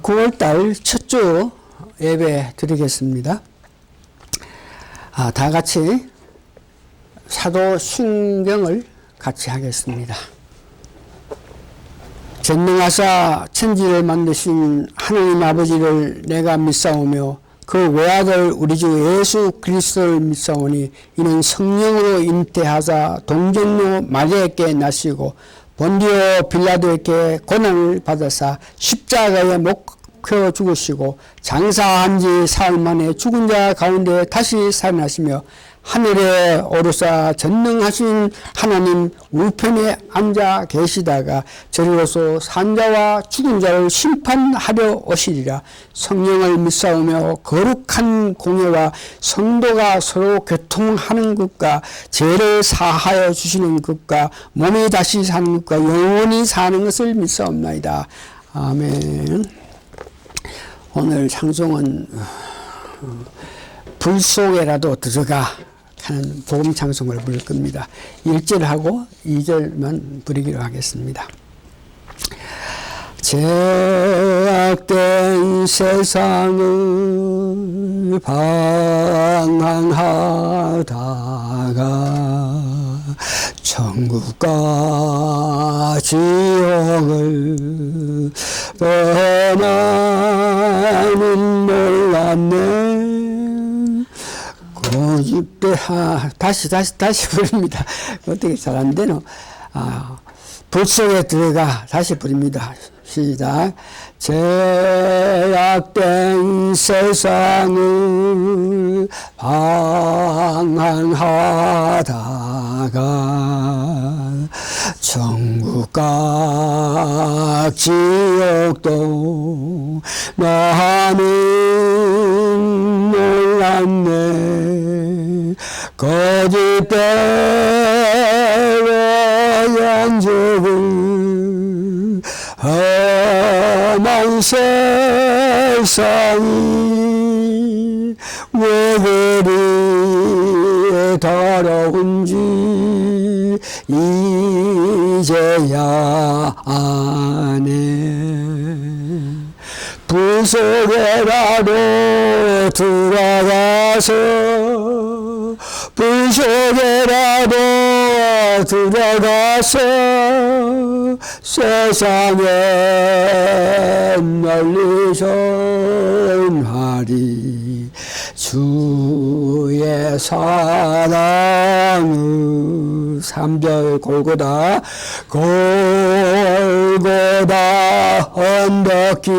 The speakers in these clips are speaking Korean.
9월달 첫 주 예배 드리겠습니다. 다 같이 사도신경을 같이 하겠습니다. 전능하사 천지를 만드신 하느님 아버지를 내가 믿사오며 그 외아들 우리 주 예수 그리스도를 믿사오니 이는 성령으로 잉태하사 동정녀 마리아에게 나시고 본디오 빌라도에게 고난을 받으사 십자가에 못 박혀 죽으시고 장사한 지 사흘 만에 죽은 자 가운데 다시 살아나시며 하늘에 오르사 전능하신 하나님 우편에 앉아 계시다가 저리로서 산자와 죽은 자를 심판하려 오시리라. 성령을 믿사오며 거룩한 공예와 성도가 서로 교통하는 것과 죄를 사하여 주시는 것과 몸이 다시 사는 것과 영원히 사는 것을 믿사옵나이다. 아멘. 오늘 찬송은 불 속에라도 들어가 하는 복음 찬송을 부를 겁니다. 1절하고 2절만 부르기로 하겠습니다. 죄악된 세상을 방황하다가 천국과 지옥을 떠나는 몰랐네. 고집대 다시 부릅니다. 어떻게 잘 안 되노? 불 속에 들어가 다시 부릅니다. 시작. 죄악된 세상을 방황하다가 천국과 지옥도 나는 몰랐네. 거짓되어 연적을 험한 세상이 왜 그리 더러운지 이제야 아네. 불 속에라도 들어가서 불 속에라도 들어가서 세상에 널리 전하리 주의 사랑을. 3절 골고다 언덕길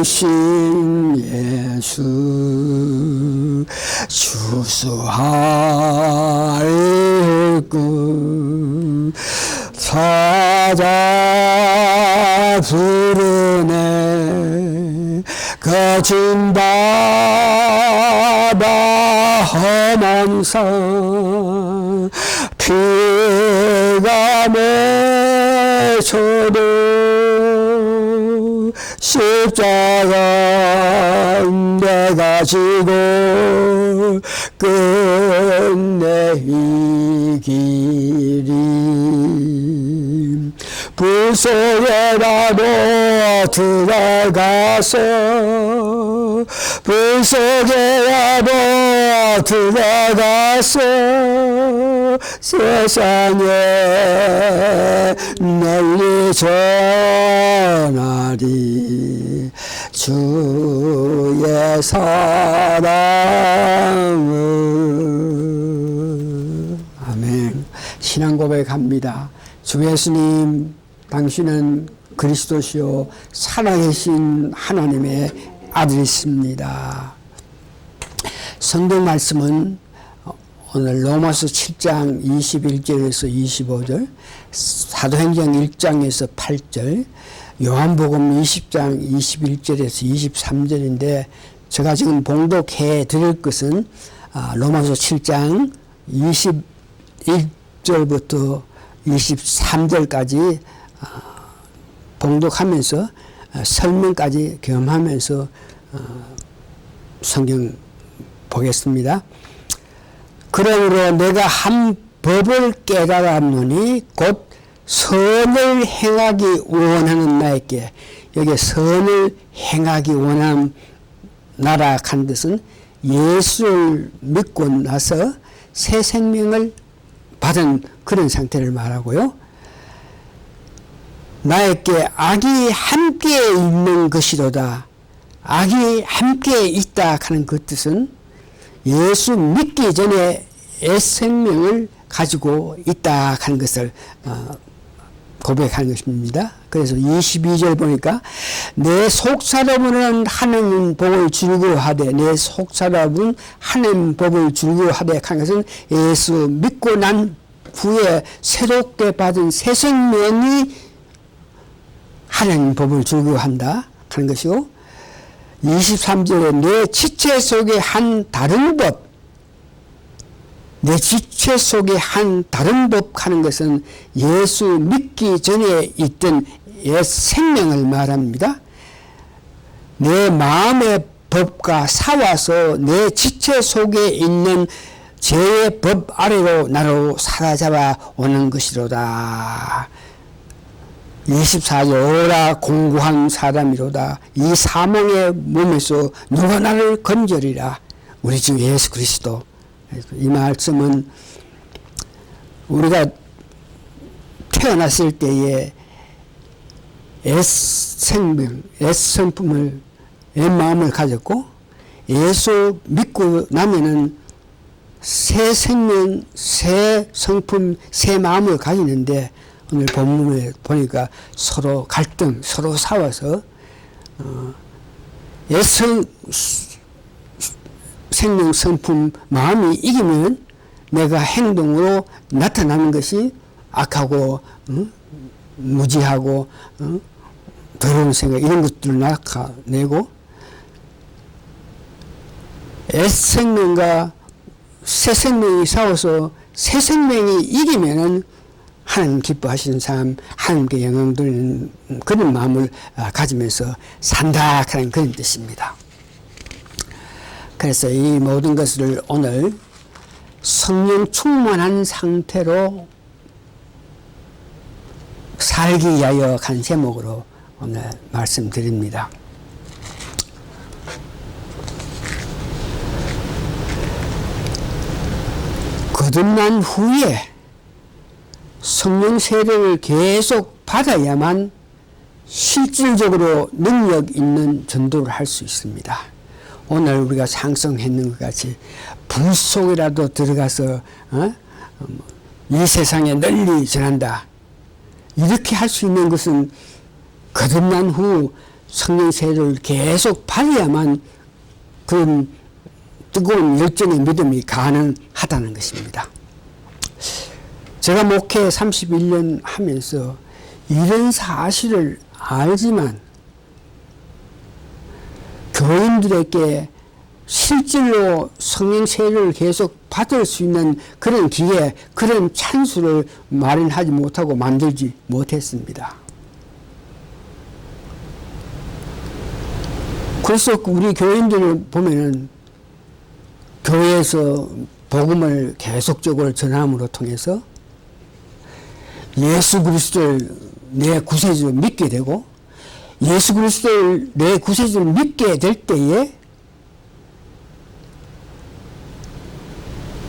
어리신 예수 주수할 것 찾아 부르네. 거친 바다 험한 산 피가 맺혀도 십자가 내가 지고 끝내 이 길이. 불 속에라도 들어가서 불 속에라도 들어가서 세상에 널리 전하리 주의 사랑을. 아멘. 신앙 고백합니다. 주 예수님, 당신은 그리스도시요 살아계신 하나님의 아들이십니다. 성경 말씀은 오늘 로마서 7장 21절에서 25절, 사도행전 1장에서 8절, 요한복음 20장 21절에서 23절인데 제가 지금 봉독해 드릴 것은 로마서 7장 21절부터 23절까지 봉독하면서 설명까지 겸하면서 성경 보겠습니다. 그러므로 내가 한 법을 깨달았노니 곧 선을 행하기 원하는 나에게, 여기 선을 행하기 원하는 나라 한 뜻은 예수를 믿고 나서 새 생명을 받은 그런 상태를 말하고요. 나에게 악이 함께 있는 것이로다. 악이 함께 있다 하는 그 뜻은 예수 믿기 전에 옛 생명을 가지고 있다 하는 것을 고백하는 것입니다. 그래서 22절 보니까 내 속사람은 하나님 복을 주려고 하되, 내 속사람은 하나님 복을 주려고 하되 하는 것은 예수 믿고 난 후에 새롭게 받은 새 생명이 하나님 법을 주려고 한다 하는 것이고, 23절에 내 지체 속에 한 다른 법, 내 지체 속에 한 다른 법 하는 것은 예수 믿기 전에 있던 옛 생명을 말합니다. 내 마음의 법과 싸워서 내 지체 속에 있는 죄의 법 아래로 나로 사로잡아 오는 것이로다. 24절 오라 공고한 사람이로다. 이 사망의 몸에서 누가 나를 건져리라. 우리 주 예수 그리스도. 이 말씀은 우리가 태어났을 때에 옛생명, 옛성품을, 옛마음을 가졌고 예수 믿고 나면은 새 생명, 새 성품, 새 마음을 가지는데 오늘 본문에 보니까 서로 갈등, 서로 싸워서 생명, 성품, 마음이 이기면 내가 행동으로 나타나는 것이 악하고 무지하고 더러운 생각 이런 것들을 나타내고, 옛생명과 새 생명이 싸워서 새 생명이 이기면은 하나님 기뻐하시는 삶, 하나님께 영광 돌리는 그런 마음을 가지면서 산다 하는 그런 뜻입니다. 그래서 이 모든 것을 오늘 성령 충만한 상태로 살기 위하여 간 제목으로 오늘 말씀드립니다. 거듭난 후에 성령 세례를 계속 받아야만 실질적으로 능력 있는 전도를 할 수 있습니다. 오늘 우리가 상성했는 것 같이 불 속이라도 들어가서 이 세상에 널리 전한다. 이렇게 할 수 있는 것은 거듭난 후 성령 세례를 계속 받아야만 그런 뜨거운 열정의 믿음이 가능하다는 것입니다. 제가 목회 31년 하면서 이런 사실을 알지만 교인들에게 실질로 성령 세례를 계속 받을 수 있는 그런 기회, 그런 찬스를 마련하지 못하고 만들지 못했습니다. 그래서 우리 교인들을 보면은 교회에서 복음을 계속적으로 전함으로 통해서 예수 그리스도를 내 구세주로 믿게 되고, 예수 그리스도를 내 구세주로 믿게 될 때에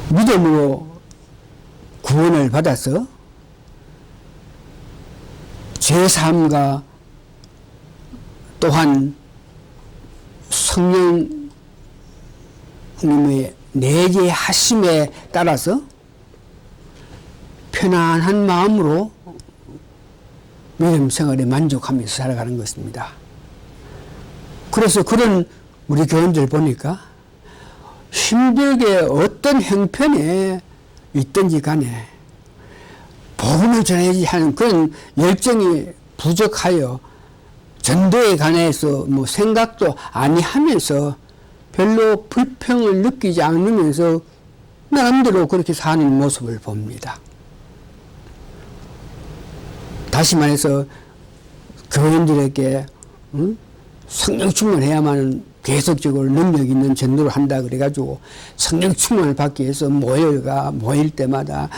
믿음으로 구원을 받아서 죄사함과 또한 성령님의 내재하심에 따라서 편안한 마음으로 믿음 생활에 만족하면서 살아가는 것입니다. 그래서 그런 우리 교인들 보니까 힘들게 어떤 형편에 있든지 간에 복음을 전해야지 하는 그런 열정이 부족하여 전도에 관해서 뭐 생각도 아니하면서 별로 불평을 느끼지 않으면서 나름대로 그렇게 사는 모습을 봅니다. 다시 말해서 교인들에게 성령 충만해야만 계속적으로 능력 있는 전도를 한다 그래가지고 성령 충만을 받기 위해서 모일 때마다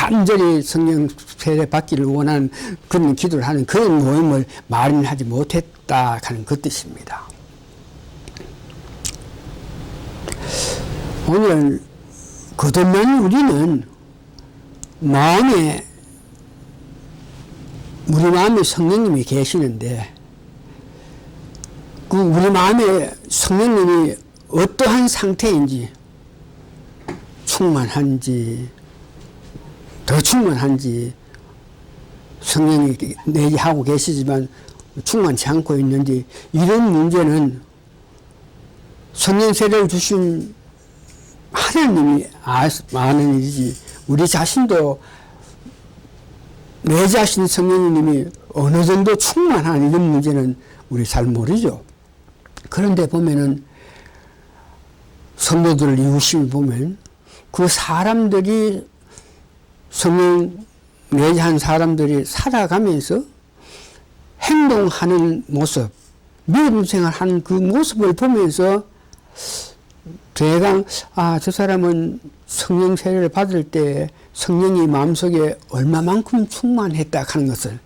간절히 성령 세례 받기를 원하는 그런 기도를 하는 그런 모임을 마련하지 못했다 하는 그 뜻입니다. 오늘 거듭난 우리는 우리 마음에 성령님이 계시는데 그 우리 마음에 성령님이 어떠한 상태인지 충만한지 더 충만한지 성령이 내지하고 계시지만 충만치 않고 있는지 이런 문제는 성령 세례를 주신 하나님이 아는 일이지 우리 자신도 내 자신 성령님이 어느 정도 충만한 이런 문제는 우리 잘 모르죠. 그런데 보면은 성도들을 이웃을 보면 그 사람들이 성령 내지한 사람들이 살아가면서 행동하는 모습, 믿음 생활하는 그 모습을 보면서 대강 저 사람은 성령 세례를 받을 때 성령이 마음속에 얼마만큼 충만했다 하는 것을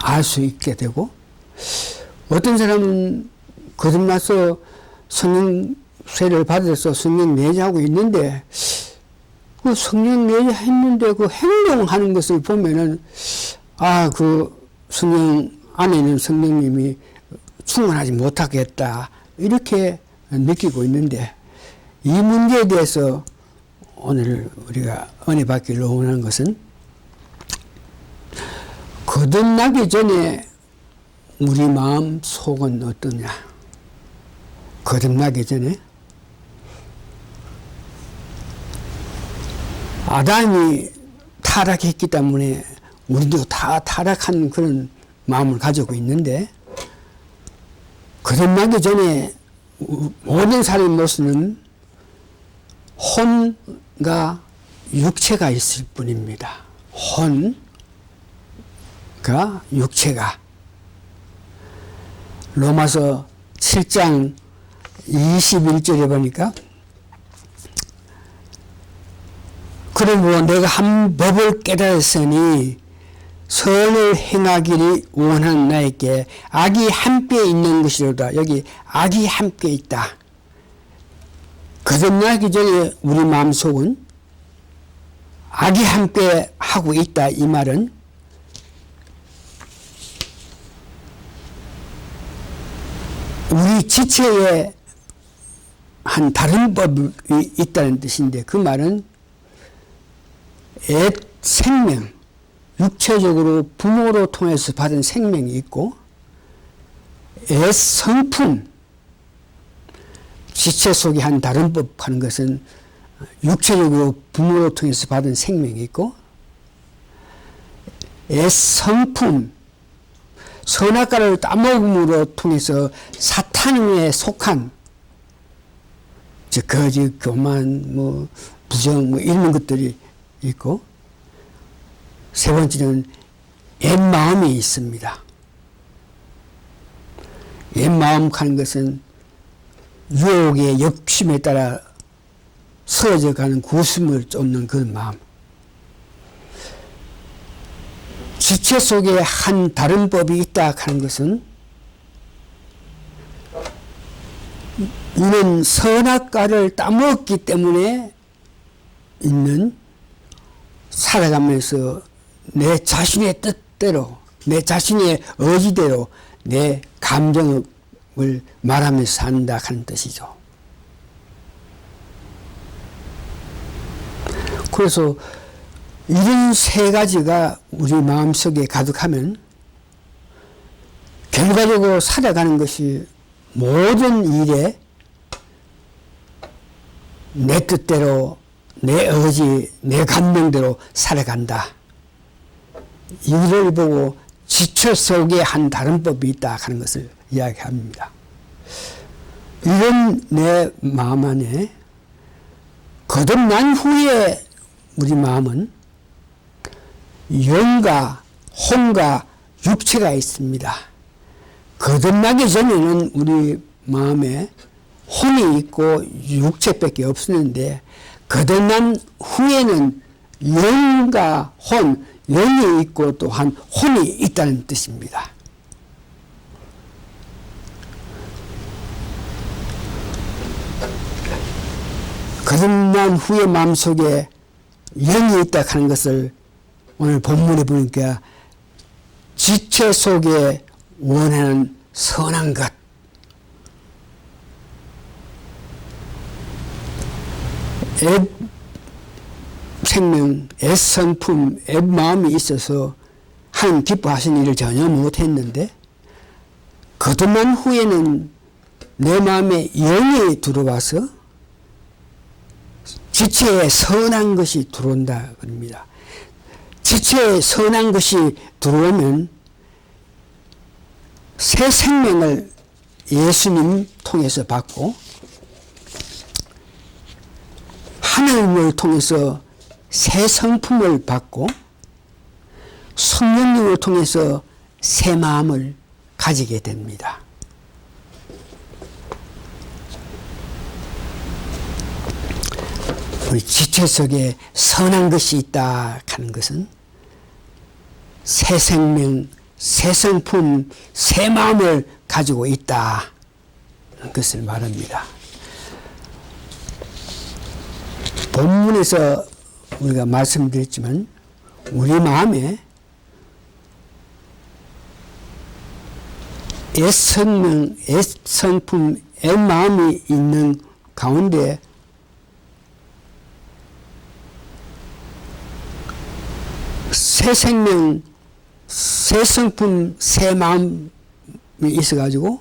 알 수 있게 되고 어떤 사람은 거듭나서 성령 세례를 받아서 성령 내지하고 있는데 그 성령 내지했는데 그 행동하는 것을 보면은 그 성령 안에는 성령님이 충만하지 못하겠다 이렇게 느끼고 있는데 이 문제에 대해서 오늘 우리가 은혜 받기를 원하는 것은 거듭나기 전에 우리 마음 속은 어떠냐. 거듭나기 전에 아담이 타락했기 때문에 우리도 다 타락한 그런 마음을 가지고 있는데 거듭나기 전에 모든 사람의 모습은 혼과 육체가 있을 뿐입니다. 혼과 육체가. 로마서 7장 21절에 보니까 그러므로 내가 한 법을 깨달았으니 선을 행하기를 원하는 나에게 악이 함께 있는 것이로다. 여기 악이 함께 있다. 거듭나기 전에 우리 마음속은 악이 함께 하고 있다. 이 말은 우리 지체에 한 다른 법이 있다는 뜻인데 그 말은 옛 생명, 육체적으로 부모로 통해서 받은 생명이 있고 옛 성품, 지체 속에 한 다른 법 하는 것은 육체적으로 부모로 통해서 받은 생명이 있고 옛 성품, 선악과를 따먹음으로 통해서 사탄에 속한 즉 거짓, 교만, 부정 이런 것들이 있고 세 번째는 옛 마음이 있습니다. 옛 마음 하는 것은 유혹의 욕심에 따라 서어져 가는 구심을 쫓는 그 마음. 지체 속에 한 다른 법이 있다 하는 것은 이는 선악과를 따먹기 때문에 있는 살아가면서 내 자신의 뜻대로 내 자신의 의지대로 내 감정을 말하면서 산다 하는 뜻이죠. 그래서 이런 세 가지가 우리 마음속에 가득하면 결과적으로 살아가는 것이 모든 일에 내 뜻대로 내 의지, 내 감명대로 살아간다. 이를 보고 지체 속에 한 다른 법이 있다 하는 것을 이야기합니다. 이런 내 마음 안에 거듭난 후에 우리 마음은 영과 혼과 육체가 있습니다. 거듭나기 전에는 우리 마음에 혼이 있고 육체밖에 없었는데 거듭난 후에는 영과 혼, 영이 있고 또한 혼이 있다는 뜻입니다. 거듭난 후에 마음속에 영이 있다 하는 것을 오늘 본문에 보니까 지체 속에 원하는 선한 것, 생명, 애성품, 마음이 있어서 하나님 기뻐하신 일을 전혀 못했는데 거듭난 후에는 내 마음에 영이 들어와서 지체에 선한 것이 들어온다 겁니다. 지체에 선한 것이 들어오면 새 생명을 예수님 통해서 받고 하나님을 통해서 새 성품을 받고 성령님을 통해서 새 마음을 가지게 됩니다. 우리 지체 속에 선한 것이 있다 하는 것은 새 생명, 새 성품, 새 마음을 가지고 있다 하는 것을 말합니다. 본문에서 우리가 말씀드렸지만 우리 마음에 애성명, 애성품, 애마음이 있는 가운데 새 생명, 새 성품, 새 마음이 있어가지고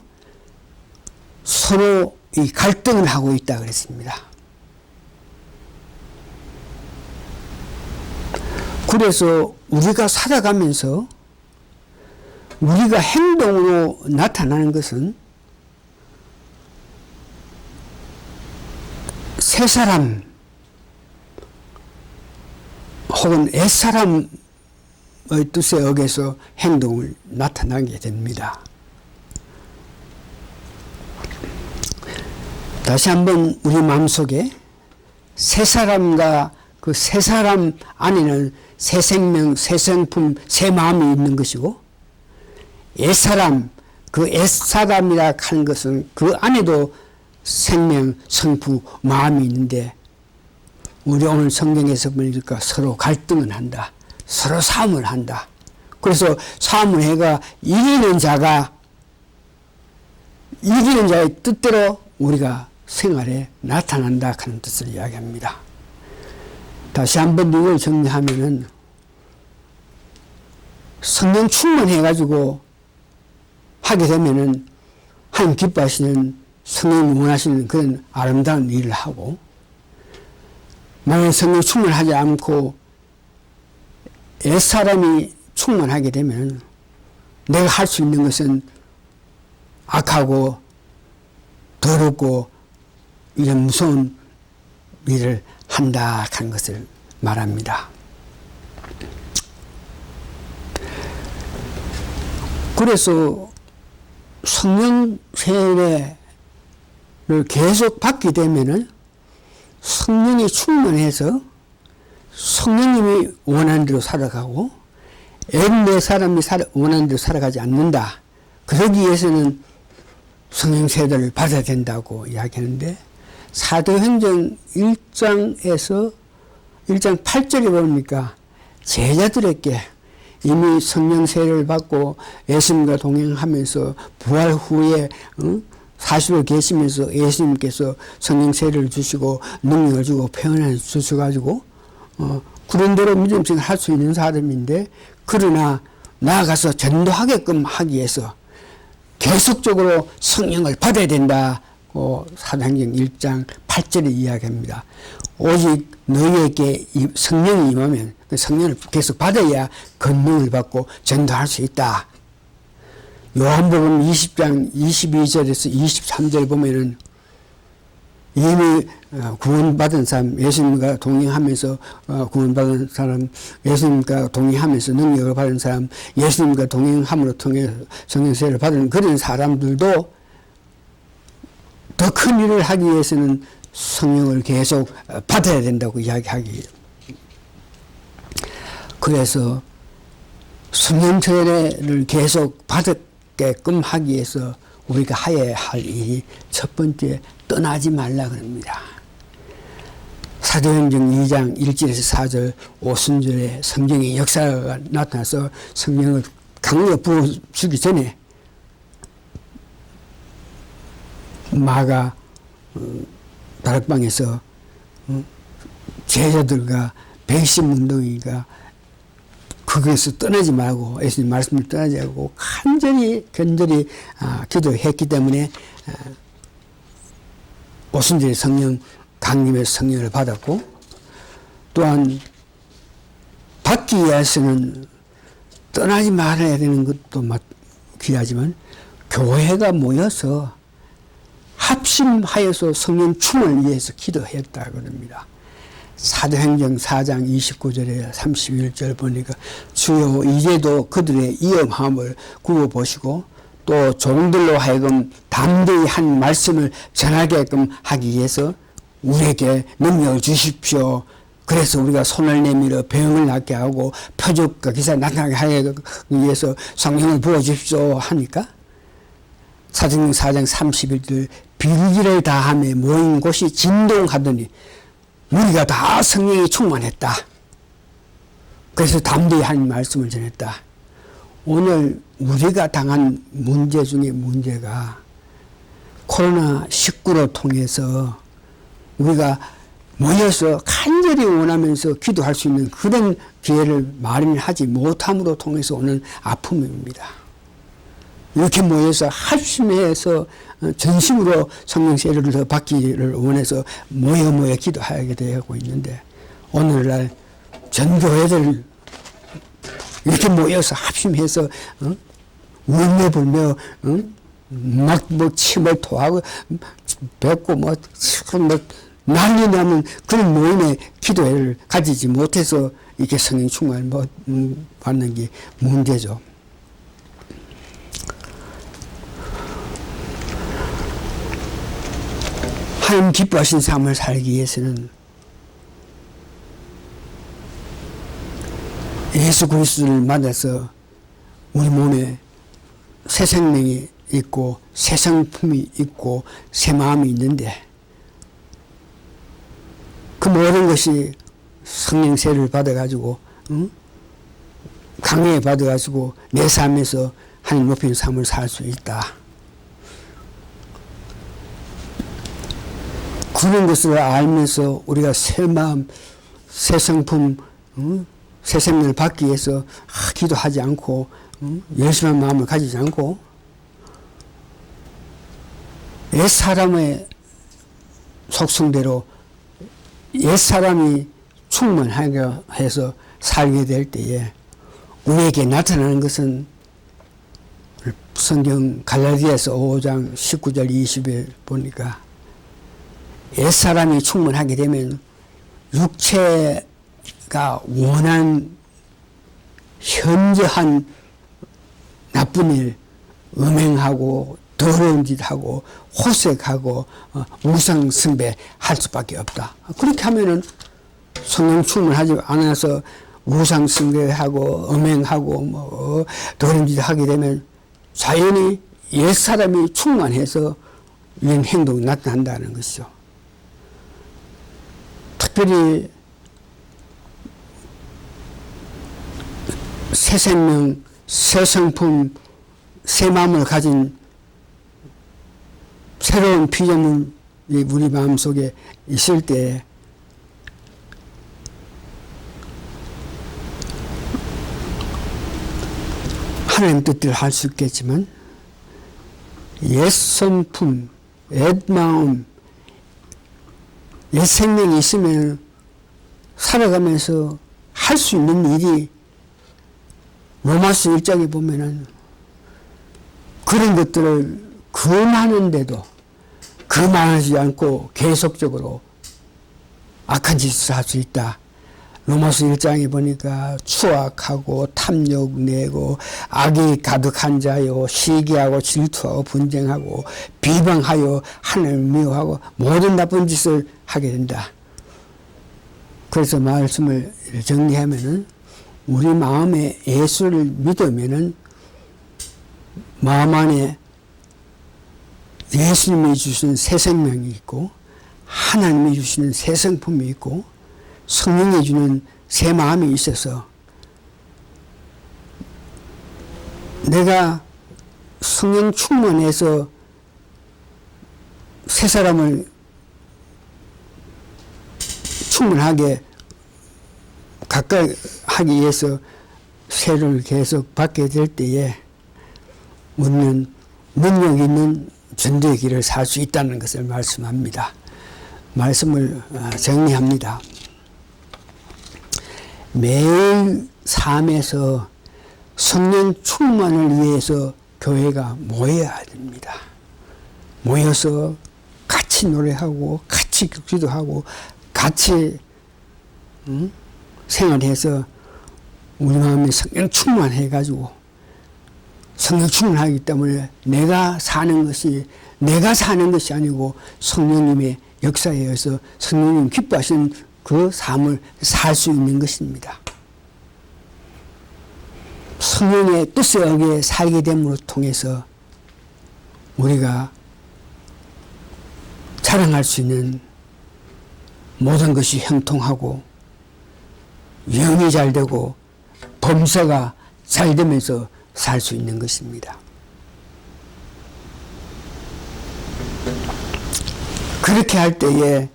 서로 이 갈등을 하고 있다 그랬습니다. 그래서 우리가 살아가면서 우리가 행동으로 나타나는 것은 새 사람 혹은 옛사람의 뜻에 어겨서 행동을 나타나게 됩니다. 다시 한번 우리 마음속에 새 사람과 그 새 사람 안에는 새 생명, 새 성품, 새 마음이 있는 것이고 옛사람, 그 옛사람이라 하는 것은 그 안에도 생명, 성품, 마음이 있는데 우리 오늘 성경에서 보니까 서로 갈등을 한다. 서로 싸움을 한다. 그래서 싸움을 해가 이기는 자의 뜻대로 우리가 생활에 나타난다 하는 뜻을 이야기합니다. 다시 한번 이걸 정리하면은 성령 충만해가지고 하게 되면은 하나님 기뻐하시는 성령이 원하시는 그런 아름다운 일을 하고 만약 성령 충만하지 않고 옛사람이 충만하게 되면 내가 할 수 있는 것은 악하고 더럽고 이런 무서운 일을 한다 하는 것을 말합니다. 그래서 성령 세례를 계속 받게 되면은 성령이 충만해서 성령님이 원하는 대로 살아가고 내 사람이 원하는 대로 살아가지 않는다. 그러기 위해서는 성령 세례를 받아야 된다고 이야기하는데 사도행전 1장 8절에 보니까 제자들에게 이미 성령 세례를 받고 예수님과 동행하면서 부활 후에 40일 계시면서 예수님께서 성령 세례를 주시고 능력을 주고 표현을 주셔가지고 그런 대로 믿음생활을 할 수 있는 사람인데 그러나 나아가서 전도하게끔 하기 위해서 계속적으로 성령을 받아야 된다고 사도행전 1장 8절에 이야기합니다. 오직 너희에게 성령이 임하면 그 성령을 계속 받아야 권능을 받고 전도할 수 있다. 요한복음 20장 22절에서 23절 보면은 이미 구원받은 사람, 예수님과 동행하면서 구원받은 사람, 예수님과 동행하면서 능력을 받은 사람, 예수님과 동행함으로 통해 성령세를 받은 그런 사람들도 더 큰 일을 하기 위해서는 성령을 계속 받아야 된다고 이야기하기 그래서 성령천례를 계속 받게끔 하기 위해서 우리가 해야 할 일이 첫 번째, 떠나지 말라 그럽니다. 사도행전 2장 1절에서 4절 오순절에 성령의 역사가 나타나서 성령을 강력히 부어주기 전에 마가 다락방에서 제자들과 백신문동이가 거기에서 떠나지 말고 예수님 말씀을 떠나지 말고 간절히 기도했기 때문에 오순절에 성령 강림에서 성령을 받았고, 또한 받기 위해서는 떠나지 말아야 되는 것도 귀하지만 교회가 모여서 합심하여서 성령 충만을 위해서 기도했다 그럽니다. 사도행전 4장 29절에 31절 보니까 주여 이제도 그들의 위험함을 구워보시고 또 종들로 하여금 담대히 한 말씀을 전하게끔 하기 위해서 우리에게 능력을 주십시오. 그래서 우리가 손을 내밀어 병을 낫게 하고 표적과 기사 나타나게 하기 위해서 성령을 부어주십시오 하니까 사도행전 4장 31절 빌기를 다하며 모인 곳이 진동하더니 우리가 다 성령이 충만했다. 그래서 담대히 한 말씀을 전했다. 오늘 우리가 당한 문제 중에 문제가 코로나19로 통해서 우리가 모여서 간절히 원하면서 기도할 수 있는 그런 기회를 마련하지 못함으로 통해서 오는 아픔입니다. 이렇게 모여서 합심해서 전심으로 성령 세례를 더 받기를 원해서 모여 기도하게 되고 있는데, 오늘날 전교회들 이렇게 모여서 합심해서 울며불며 막 침을 토하고 뱉고 난리 나는 그런 모임의 기도회를 가지지 못해서 이렇게 성령 충만을 받는 게 문제죠. 하나님 기뻐하신 삶을 살기 위해서는 예수 그리스도를 만나서 우리 몸에 새 생명이 있고 새 성품이 있고 새 마음이 있는데, 그 모든 것이 성령 세례를 받아가지고 강해 받아가지고 내 삶에서 하나님 높이는 삶을 살 수 있다. 그런 것을 알면서 우리가 새 마음, 새 성품, 새 생명을 받기 위해서 기도하지 않고 열심한 마음을 가지지 않고 옛사람의 속성대로 옛사람이 충만하게 해서 살게 될 때에 우리에게 나타나는 것은 성경 갈라디아서 5장 19절 20에 보니까 옛사람이 충만하게 되면 육체가 원한 현저한 나쁜 일, 음행하고 더러운 짓하고 호색하고 우상 숭배할 수밖에 없다. 그렇게 하면은 성령 충만하지 않아서 우상 숭배하고 음행하고 더러운 짓을 하게 되면 자연히 옛사람이 충만해서 이런 행동이 나타난다는 것이죠. 특별히 새 생명, 새 성품, 새 마음을 가진 새로운 피조물이 우리 마음속에 있을 때 하나님 뜻대로 할 수 있겠지만 옛 성품, 옛 마음, 옛 생명이 있으면 살아가면서 할 수 있는 일이 로마서 1장에 보면은 그런 것들을 금하는데도 금하지 않고 계속적으로 악한 짓을 할 수 있다. 로마서 1장에 보니까 추악하고 탐욕 내고 악이 가득한 자요, 시기하고 질투하고 분쟁하고 비방하여 하나님을 미워하고 모든 나쁜 짓을 하게 된다. 그래서 말씀을 정리하면은 우리 마음에 예수를 믿으면은 마음 안에 예수님이 주신 새 생명이 있고 하나님이 주시는 새 성품이 있고 성령이 주는 새 마음이 있어서 내가 성령 충만해서 새 사람을 충분하게 가까이 하기 위해서 새를 계속 받게 될 때에 우리는 능력 있는 전도의 길을 살 수 있다는 것을 말씀합니다. 말씀을 정리합니다. 매일 삶에서 성령 충만을 위해서 교회가 모여야 됩니다. 모여서 같이 노래하고 같이 기도하고 같이 생활해서 우리 마음에 성령 충만해가지고 성령 충만하기 때문에 내가 사는 것이 아니고 성령님의 역사에 의해서 성령님 기뻐하시는 그 삶을 살 수 있는 것입니다. 성령의 뜻에 의해 살게 됨으로 통해서 우리가 자랑할 수 있는 모든 것이 형통하고 영이 잘 되고 범사가 잘 되면서 살 수 있는 것입니다. 그렇게 할 때에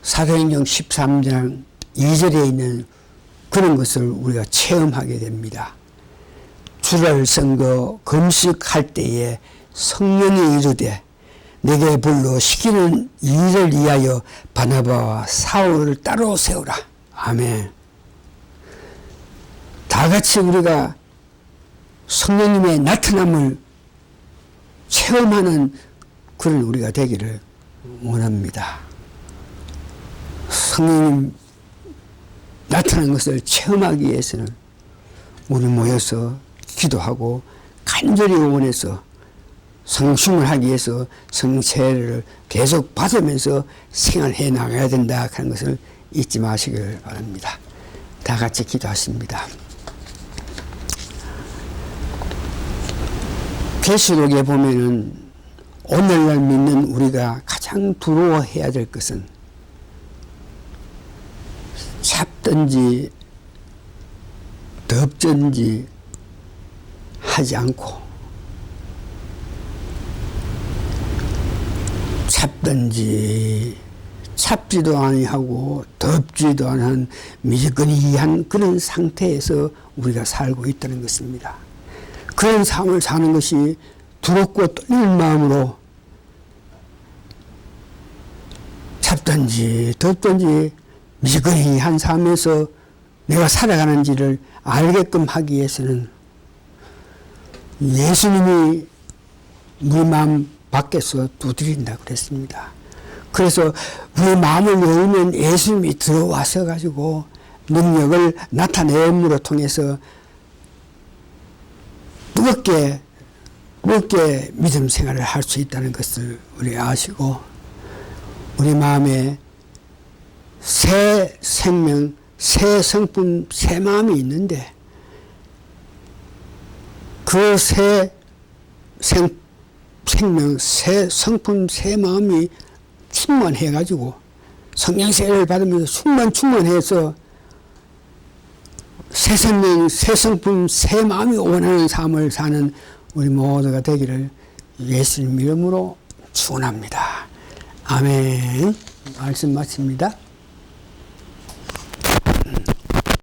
사도행전 13장 2절에 있는 그런 것을 우리가 체험하게 됩니다. 주를 선거 금식할 때에 성령이 이르되 내게 불러 시키는 일을 위하여 바나바와 사울을 따로 세우라. 아멘. 다 같이 우리가 성령님의 나타남을 체험하는 그런 우리가 되기를 원합니다. 성령님 나타난 것을 체험하기 위해서는 우리 모여서 기도하고 간절히 원해서 성충을 하기 위해서 성체를 계속 받으면서 생활해 나가야 된다 하는 것을 잊지 마시길 바랍니다. 다 같이 기도하십니다. 계시록에 보면은 오늘날 믿는 우리가 가장 두려워해야 될 것은 찹든지 덥든지 하지 않고 찹지도 아니하고 덥지도 않은 미지근이한 그런 상태에서 우리가 살고 있다는 것입니다. 그런 삶을 사는 것이 두렵고 떨리는 마음으로 찹든지 덥든지 미지근이한 삶에서 내가 살아가는지를 알게끔 하기 위해서는 예수님이 우리 마음 밖에서 두드린다고 그랬습니다. 그래서 우리 마음을 열면 예수님이 들어와서 가지고 능력을 나타내므로 통해서 뜨겁게 믿음 생활을 할 수 있다는 것을 우리 아시고 우리 마음에 새 생명, 새 성품, 새 마음이 있는데 그 새 생명, 새 성품, 새 마음이 충만해가지고 성령세를 받으면서 충만해서 새 생명, 새 성품, 새 마음이 원하는 삶을 사는 우리 모두가 되기를 예수님 이름으로 축원합니다. 아멘. 말씀 마칩니다.